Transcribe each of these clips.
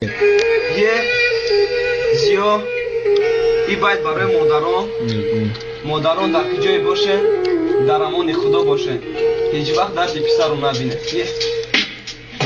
یه زیو ای باید برای مادران در کجای باشه در امان خدا باشه هیچ وقت درد پسر رو نبینه.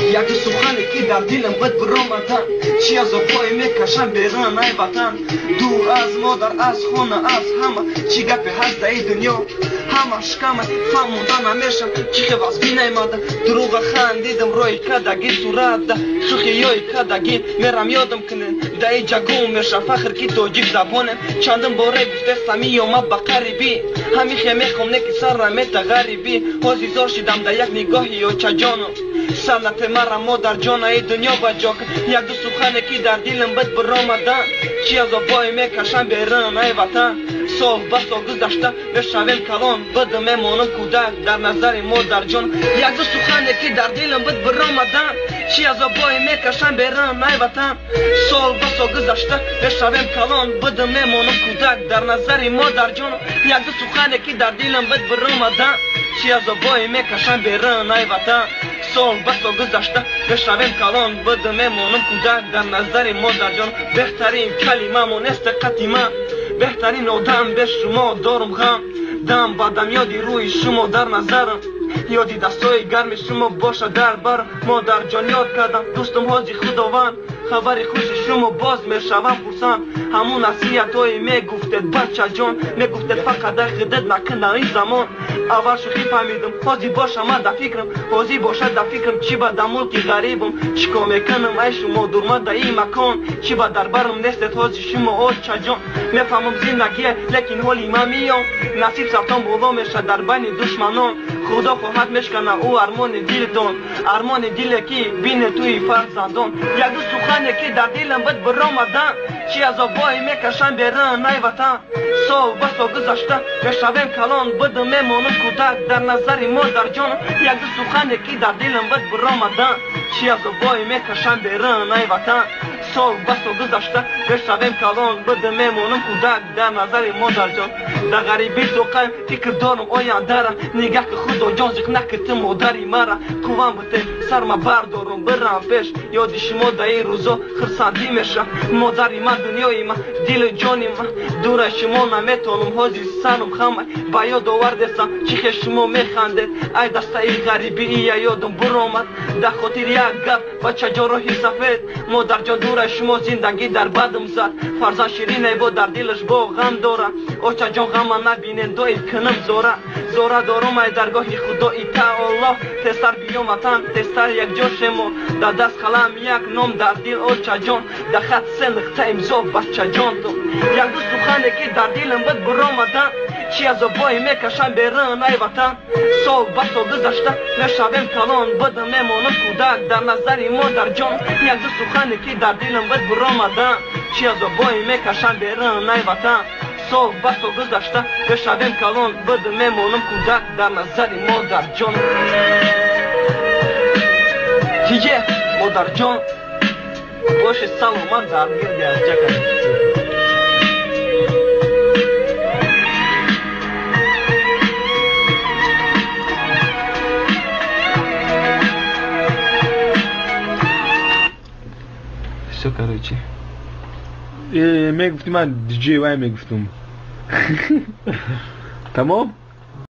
یک سخنی که در دلم بد برآمدن چی از پای میکشم بیرون ای وطن دور از مادر از خانه از همه چی گپی هست در دنیا همه شکمه فهموندن همیشه چی خواست بی نیمده دروغ خندیدم روی کدگی صورت ده شوخی یای کدگی میرم یادم کنن در ای جگو میشه فخر کی توجیب زبانم چندم باره گفته سمی و ما بقریبی همیشه میخوام نکی سر رمیت غریبی حوزی زار شدم در یک نگاهی یا چه جانم سنت مرا مادر جان ای دنیا بجا کن یک دو سخنه که در دلم بد برآمدن چی از آبای میکشم بیرون ای وطن سال بسا گذشته بشویم کلان بد میمانم کودک در نظر مادر جان یک دو سخنه که در دلم بد برآمدن چی از آبای میکشم بیرون ای وطن سال بسا گذشته بشویم کلان بد میمانم کودک در نظر مادر جان یک دو سخنه که در دلم بد برآمدن چی از آبای میکشم بیرون ای وطن سال بسا گذشته بشویم کلان بد میمانم کودک در نظر مادر جان بهترین کلمه مونست قدیمه بهترین آدم به شما دارم غم دم با دم یادی روی شما در نظرم یادی دستای گرم شما باشه در برم مادر جان یاد کردم دوستم حاجی خداوند خبری خوش شما باز میشوم پرسم همون نصیحت های میگفتید بچه جان میگفتید فقط در خدت نکن در این زمان اول شوخی فهمیدم حاضی باشم من در فکرم حاضی باشد در فکرم چی با در ملک غریبم چیکار میکنم ای شما درمد در این مکان چی با در برم نیستید حاضی شما بچه جان میفهمم زندگیه لیکن حالی من میام نصیب سرطان بالا میشه در بین دشمنان خدا خواهد میشکنه او ارمان دلتون ارمان دل کی بین توی فرزندان یک دو سخنی که در دلم بد برآمدن چی از آبای میکشم بیرون ای وطن سال بسا گذشته بشویم کلان بد میمانم کودک در نظر مادر جان یک دو سخنی که در دلم بد برآمدن چی از آبای میکشم بیرون ای وطن سال بسا گذشته بشویم کلان بد میمانم کودک در نظر مادر جان در غریبی تو قیم فکر دارم آینده را نگه که خدا جان زیخ نکت مادری مرا کوام بته سرما بردارم برم پیش یادی شما در این روزا خرسندی میشه مادری من دنیای من دل جانی من دور شما نمیتونم حاضی سنم خمه با یاد آوردستم چیخ شما میخندید ای دسته ای غریبی ای یادم برآمد در خاطر یک گپ بچه جراحی سفید مادر جان دور شما زندگی در بدم زد فرزند شیرین ای با در دلش با غم داره اوچه جان غم نبینین دوی کنم زوره دارم ای درگاهی خدا ای تعالی تستر بیام وطن تستر یک جا شما در دست قلم یک نام در دل اوچه جان در خط سه نقطه امضا بچه جان تو یک دو سخنی که در دلم بد برآمدن چی از آبای میکشم بیرون ای وطن سال بسا گذشته میشویم کلان بد میمانم کودک در نظر مادر جان یک دو سخنی که در دلم بد برآمدن چی از آبای میکشم بیرون ای وطن سال بسا گذشته بشویم کلان بد میمانم کودک در نظر مادر جان دیگه مادر جان باش سلامت در گردی از جگه شو کروچی میگفتی من دیجی وای میگفتم تمام